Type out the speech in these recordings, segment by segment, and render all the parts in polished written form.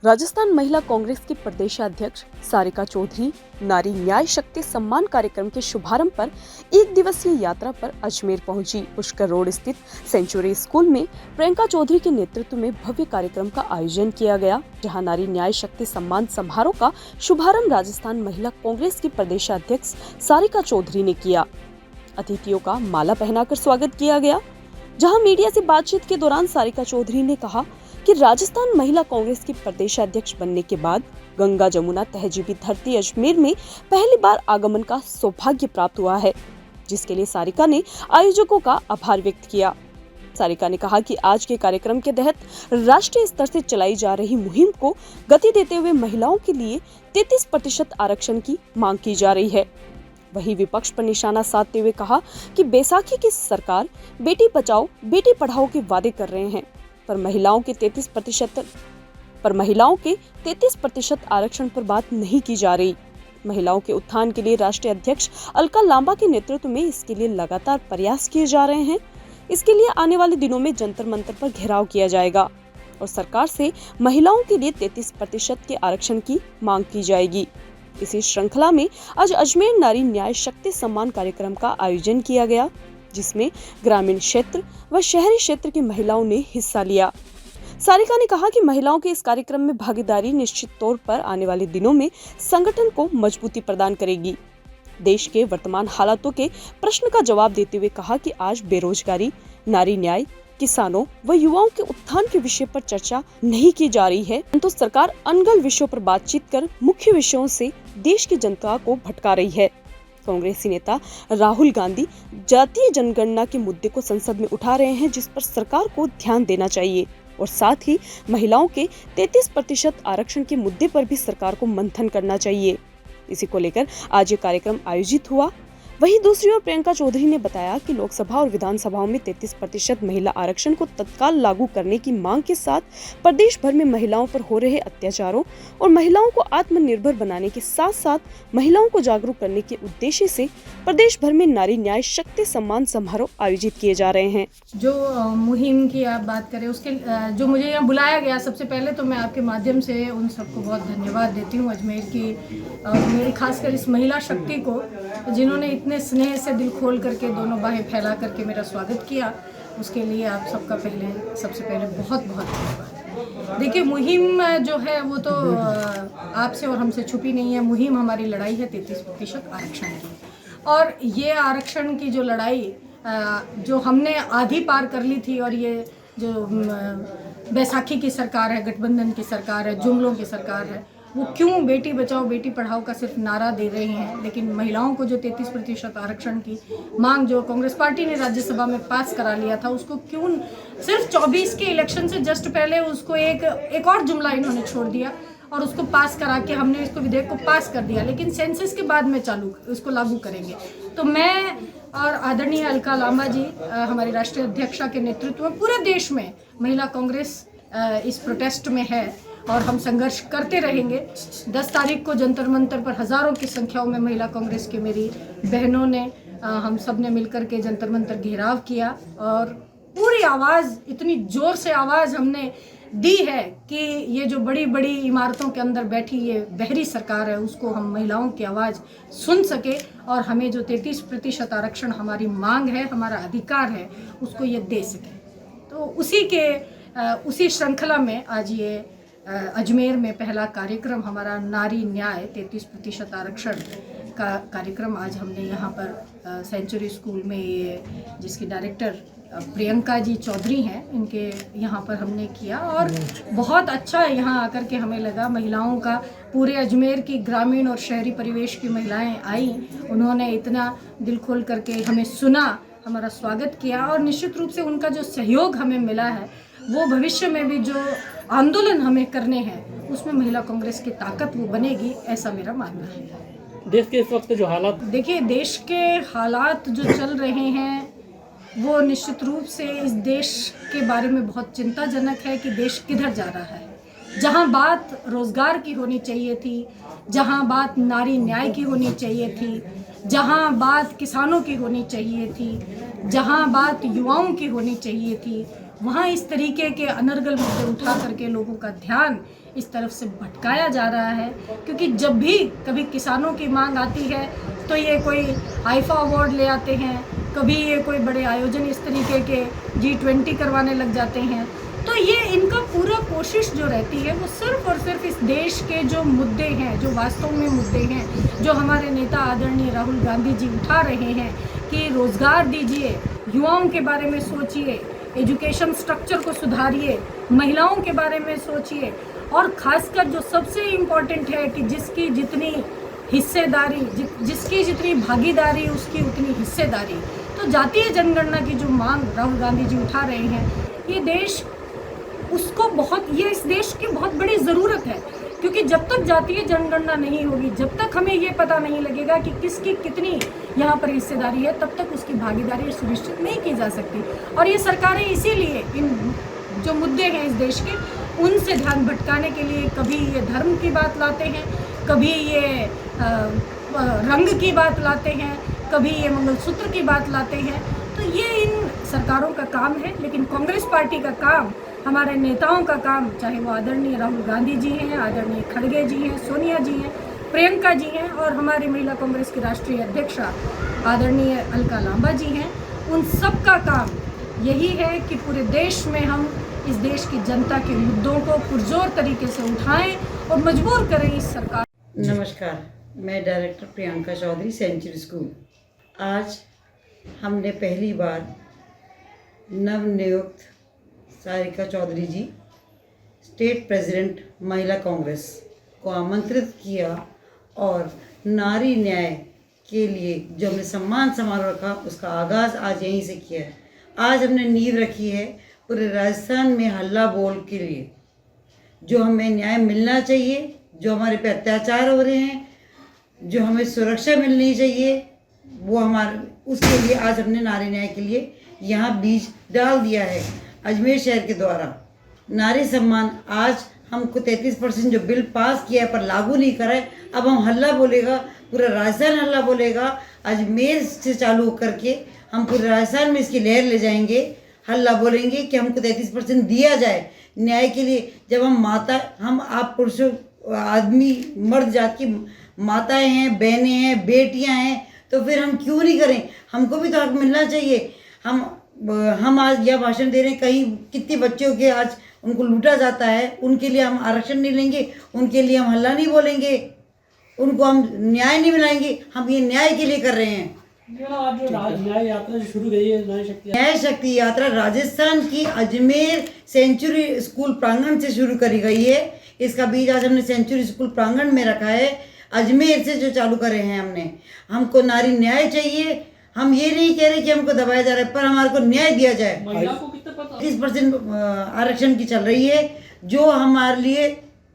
राजस्थान महिला कांग्रेस की प्रदेशाध्यक्ष सारिका चौधरी नारी न्याय शक्ति सम्मान कार्यक्रम के शुभारंभ पर एक दिवसीय यात्रा पर अजमेर पहुंची। पुष्कर रोड स्थित सेंचुरी स्कूल में प्रियंका चौधरी के नेतृत्व में भव्य कार्यक्रम का आयोजन किया गया, जहां नारी न्याय शक्ति सम्मान समारोह का शुभारंभ राजस्थान महिला कांग्रेस की प्रदेशाध्यक्ष सारिका चौधरी ने किया। अतिथियों का माला पहनाकर स्वागत किया गया। जहां मीडिया से बातचीत के दौरान सारिका चौधरी ने कहा कि राजस्थान महिला कांग्रेस की प्रदेशाध्यक्ष बनने के बाद गंगा जमुना तहजीबी धरती अजमेर में पहली बार आगमन का सौभाग्य प्राप्त हुआ है, जिसके लिए सारिका ने आयोजकों का आभार व्यक्त किया। सारिका ने कहा कि आज के कार्यक्रम के तहत राष्ट्रीय स्तर से चलाई जा रही मुहिम को गति देते हुए महिलाओं के लिए 33% आरक्षण की मांग की जा रही है। वहीं विपक्ष पर निशाना साधते हुए कहा कि बैसाखी की सरकार बेटी बचाओ बेटी पढ़ाओ के वादे कर रहे हैं, पर महिलाओं के 33% आरक्षण पर बात नहीं की जा रही। महिलाओं के उत्थान के लिए राष्ट्रीय अध्यक्ष अलका लांबा के नेतृत्व में इसके लिए लगातार प्रयास किए जा रहे हैं। इसके लिए आने वाले दिनों में जंतर मंतर पर घेराव किया जाएगा और सरकार से महिलाओं के लिए 33% के आरक्षण की मांग की जाएगी। इसी श्रृंखला में आज अजमेर नारी न्याय शक्ति सम्मान कार्यक्रम का आयोजन किया गया, जिसमें ग्रामीण क्षेत्र व शहरी क्षेत्र की महिलाओं ने हिस्सा लिया। सारिका ने कहा कि महिलाओं के इस कार्यक्रम में भागीदारी निश्चित तौर पर आने वाले दिनों में संगठन को मजबूती प्रदान करेगी। देश के वर्तमान हालातों के प्रश्न का जवाब देते हुए कहा कि आज बेरोजगारी, नारी न्याय, किसानों व युवाओं के उत्थान के विषय पर चर्चा नहीं की जा रही है, परंतु सरकार अनगढ़ विषयों पर बातचीत कर मुख्य विषयों से देश की जनता को भटका रही है। कांग्रेसी नेता राहुल गांधी जातीय जनगणना के मुद्दे को संसद में उठा रहे हैं, जिस पर सरकार को ध्यान देना चाहिए और साथ ही महिलाओं के 33% आरक्षण के मुद्दे पर भी सरकार को मंथन करना चाहिए। इसी को लेकर आज ये कार्यक्रम आयोजित हुआ। वहीं दूसरी ओर प्रियंका चौधरी ने बताया कि लोकसभा और विधानसभाओं में 33% महिला आरक्षण को तत्काल लागू करने की मांग के साथ प्रदेश भर में महिलाओं पर हो रहे अत्याचारों और महिलाओं को आत्मनिर्भर बनाने के साथ साथ महिलाओं को जागरूक करने के उद्देश्य से प्रदेश भर में नारी न्याय शक्ति सम्मान समारोह आयोजित किए जा रहे हैं। जो मुहिम की आप बात करें, उसके जो मुझे यहाँ बुलाया गया, सबसे पहले तो मैं आपके माध्यम से उन सबको बहुत धन्यवाद देती हूँ, अजमेर की और मेरी खासकर इस महिला शक्ति को, जिन्होंने इतने स्नेह से दिल खोल करके दोनों बाहें फैला करके मेरा स्वागत किया। उसके लिए आप सबका सबसे पहले बहुत बहुत धन्यवाद। देखिए, मुहिम जो है वो तो आपसे और हमसे छुपी नहीं है। मुहिम हमारी लड़ाई है 33% आरक्षण की, और ये आरक्षण की जो लड़ाई जो हमने आधी पार कर ली थी, और ये जो बैसाखी की सरकार है, गठबंधन की सरकार है, जुमलों की सरकार है, वो क्यों बेटी बचाओ बेटी पढ़ाओ का सिर्फ नारा दे रहे हैं, लेकिन महिलाओं को जो 33% आरक्षण की मांग जो कांग्रेस पार्टी ने राज्यसभा में पास करा लिया था, उसको क्यों सिर्फ 24 के इलेक्शन से जस्ट पहले उसको एक और जुमला इन्होंने छोड़ दिया और उसको पास करा के हमने इसको विधेयक को पास कर दिया, लेकिन सेंसस के बाद में इसको लागू करेंगे। तो मैं और आदरणीय अलका लांबा जी, हमारी राष्ट्रीय अध्यक्षा के नेतृत्व में पूरे देश में महिला कांग्रेस इस प्रोटेस्ट में है और हम संघर्ष करते रहेंगे। 10 तारीख को जंतर मंतर पर हजारों की संख्याओं में महिला कांग्रेस के मेरी बहनों ने, हम सब ने मिलकर के जंतर मंतर घेराव किया और पूरी आवाज़, इतनी ज़ोर से आवाज़ हमने दी है कि ये जो बड़ी बड़ी इमारतों के अंदर बैठी ये बहरी सरकार है, उसको हम महिलाओं की आवाज़ सुन सके और हमें जो 33% आरक्षण हमारी मांग है, हमारा अधिकार है, उसको ये दे सके। तो उसी श्रृंखला में आज ये अजमेर में पहला कार्यक्रम हमारा नारी न्याय 33% आरक्षण का कार्यक्रम आज हमने यहाँ पर सेंचुरी स्कूल में, ये जिसकी डायरेक्टर प्रियंका जी चौधरी हैं, इनके यहाँ पर हमने किया और बहुत अच्छा यहाँ आकर के हमें लगा। महिलाओं का, पूरे अजमेर की ग्रामीण और शहरी परिवेश की महिलाएं आई, उन्होंने इतना दिल खोल करके हमें सुना, हमारा स्वागत किया और निश्चित रूप से उनका जो सहयोग हमें मिला है, वो भविष्य में भी जो आंदोलन हमें करने हैं उसमें महिला कांग्रेस की ताकत वो बनेगी, ऐसा मेरा मानना है। देश के इस वक्त जो हालात, देखिए, देश के हालात जो चल रहे हैं वो निश्चित रूप से इस देश के बारे में बहुत चिंताजनक है कि देश किधर जा रहा है। जहां बात रोजगार की होनी चाहिए थी, जहां बात नारी न्याय की होनी चाहिए थी, जहां बात किसानों की होनी चाहिए थी, जहां बात युवाओं की होनी चाहिए थी, वहाँ इस तरीके के अनर्गल मुद्दे उठा करके लोगों का ध्यान इस तरफ से भटकाया जा रहा है। क्योंकि जब भी कभी किसानों की मांग आती है तो ये कोई आईफा अवार्ड ले आते हैं, कभी ये कोई बड़े आयोजन इस तरीके के G20 करवाने लग जाते हैं। तो ये इनका पूरा कोशिश जो रहती है वो सिर्फ और सिर्फ इस देश के जो मुद्दे हैं, जो वास्तव में मुद्दे हैं, जो हमारे नेता आदरणीय राहुल गांधी जी उठा रहे हैं कि रोज़गार दीजिए, युवाओं के बारे में सोचिए, एजुकेशन स्ट्रक्चर को सुधारिए, महिलाओं के बारे में सोचिए, और ख़ासकर जो सबसे इम्पॉर्टेंट है कि जिसकी जितनी हिस्सेदारी, जिसकी जितनी भागीदारी उसकी उतनी हिस्सेदारी। तो जातीय जनगणना की जो मांग राहुल गांधी जी उठा रहे हैं, ये देश उसको ये इस देश की बहुत बड़ी ज़रूरत है। क्योंकि जब तक जातीय जनगणना नहीं होगी, जब तक हमें ये पता नहीं लगेगा कि किसकी कितनी यहाँ पर हिस्सेदारी है, तब तक उसकी भागीदारी सुनिश्चित नहीं की जा सकती। और ये सरकारें इसीलिए इन जो मुद्दे हैं इस देश के, उनसे ध्यान भटकाने के लिए कभी ये धर्म की बात लाते हैं, कभी ये रंग की बात लाते हैं, कभी ये मंगलसूत्र की बात लाते हैं। तो ये इन सरकारों का काम है। लेकिन कांग्रेस पार्टी का काम, हमारे नेताओं का काम, चाहे वो आदरणीय राहुल गांधी जी हैं, आदरणीय खड़गे जी हैं, सोनिया जी हैं, प्रियंका जी हैं, और हमारी महिला कांग्रेस की राष्ट्रीय अध्यक्षा आदरणीय अलका लांबा जी हैं, उन सब का काम यही है कि पूरे देश में हम इस देश की जनता के मुद्दों को पुरजोर तरीके से उठाएं और मजबूर करें इस सरकार। नमस्कार, मैं director Priyanka Chaudhary, century school. आज हमने पहली बार नवनियुक्त सारिका चौधरी जी, स्टेट प्रेसिडेंट महिला कांग्रेस को आमंत्रित किया और नारी न्याय के लिए जो हमने सम्मान समारोह रखा, उसका आगाज़ आज यहीं से किया है। आज हमने नींव रखी है पूरे राजस्थान में हल्ला बोल के लिए, जो हमें न्याय मिलना चाहिए, जो हमारे पे अत्याचार हो रहे हैं, जो हमें सुरक्षा मिलनी चाहिए, वो हमारे उसके लिए आज हमने नारी न्याय के लिए यहाँ बीज डाल दिया है। अजमेर शहर के द्वारा नारी सम्मान, आज हमको 33% जो बिल पास किया है पर लागू नहीं करा है, अब हम हल्ला बोलेगा, पूरा राजस्थान हल्ला बोलेगा। अजमेर से चालू करके हम पूरे राजस्थान में इसकी लहर ले जाएंगे, हल्ला बोलेंगे कि हमको 33% दिया जाए न्याय के लिए। जब हम आप पुरुषों, आदमी, मर्द जात की माताएं हैं, बहनें हैं, बेटियां हैं, तो फिर हम क्यों नहीं करें? हमको भी तो हक मिलना चाहिए। हम आज यह भाषण दे रहे हैं, कहीं कितने बच्चों के आज उनको लूटा जाता है, उनके लिए हम आरक्षण नहीं लेंगे, उनके लिए हम हल्ला नहीं बोलेंगे, उनको हम न्याय नहीं मिलाएंगे। हम ये न्याय के लिए कर रहे हैं। आज जो न्याय यात्रा शुरू गई है, न्याय शक्ति यात्रा राजस्थान की अजमेर सेंचुरी स्कूल प्रांगण से शुरू करी गई है। इसका बीज आज हमने सेंचुरी स्कूल प्रांगण में रखा है, अजमेर से जो चालू करे हैं हमने। हमको नारी न्याय चाहिए। हम ये नहीं कह रहे कि हमको दबाया जा रहा है, पर हमारे को न्याय दिया जाए। 30% आरक्षण की चल रही है, जो हमारे लिए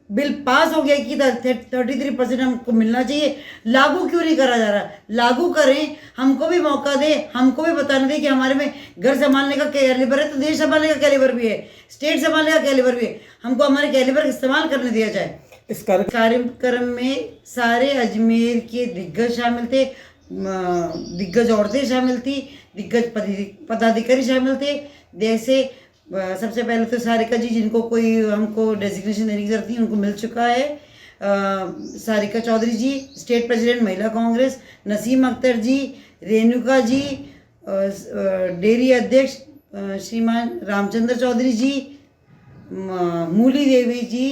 बिल पास हो गया कि 33% हमको मिलना चाहिए। लागू क्यों नहीं करा जा रहा? लागू करें, हमको भी मौका दें, हमको भी बताने दें कि हमारे में घर संभालने का कैलिबर है तो देश संभालने का कैलिबर भी है, स्टेट संभालने का कैलिबर भी है। हमको हमारे कैलिबर इस्तेमाल करने दिया जाए। इस कार्यक्रम में सारे अजमेर के दिग्गज शामिल थे, दिग्गज औरतें शामिल थी, दिग्गज पदाधिकारी शामिल थे। जैसे सबसे पहले तो सारिका जी, जिनको कोई हमको डेजिग्नेशन देने की जरूरत थी, उनको मिल चुका है। सारिका चौधरी जी, स्टेट प्रेसिडेंट महिला कांग्रेस, नसीम अख्तर जी, रेणुका जी, डेयरी अध्यक्ष श्रीमान रामचंद्र चौधरी जी, मूली देवी जी,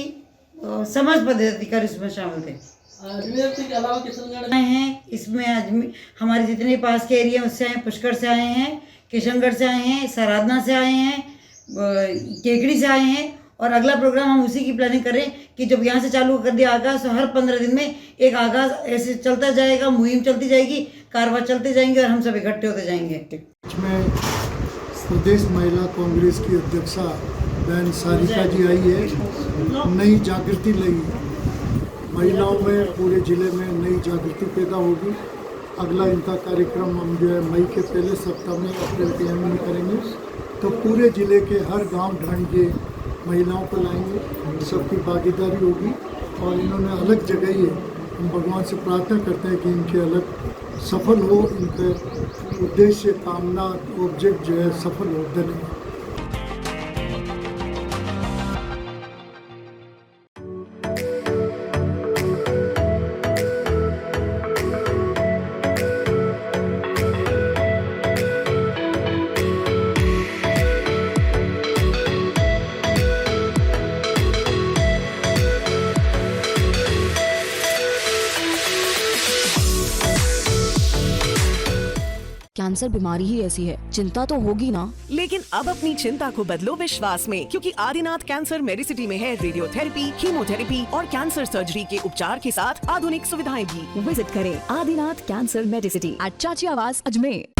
समस्त पदाधिकारी इसमें शामिल थे। अजमेर के अलावा किशनगढ़ हैं इसमें, अजमेर हमारे जितने पास के एरिया उससे आए हैं, पुष्कर से आए हैं, किशनगढ़ से आए हैं, सराधना से आए हैं, केकड़ी से आए हैं। और अगला प्रोग्राम हम उसी की प्लानिंग करें कि जब यहाँ से चालू कर दिया आगाज़, तो हर 15 दिन में एक आगाज़ ऐसे चलता जाएगा, मुहिम चलती जाएगी, कारवां चलते जाएंगे और हम सब इकट्ठे होते जाएंगे। इसमें प्रदेश महिला कांग्रेस की अध्यक्षा बहन सारिका जी आई है। नई जागृति लगी महिलाओं में, पूरे ज़िले में नई जागृति पैदा होगी। अगला इनका कार्यक्रम हम जो है मई के पहले सप्ताह में, अप्रैल के एंड में करेंगे। तो पूरे ज़िले के हर गांव ढंढ के महिलाओं को लाएंगे, सबकी भागीदारी होगी। और इन्होंने अलग जगह ही है, हम भगवान से प्रार्थना करते हैं कि इनके अलग सफल हो, इनके उद्देश्य, कामना, ऑब्जेक्ट जो है सफल हो। धन्यवाद। कैंसर बीमारी ही ऐसी है, चिंता तो होगी ना। लेकिन अब अपनी चिंता को बदलो विश्वास में, क्योंकि आदिनाथ कैंसर मेडिसिटी में है रेडियोथेरेपी, कीमोथेरेपी और कैंसर सर्जरी के उपचार के साथ आधुनिक सुविधाएं भी। विजिट करें आदिनाथ कैंसर मेडिसिटी एट चाची आवास अजमेर।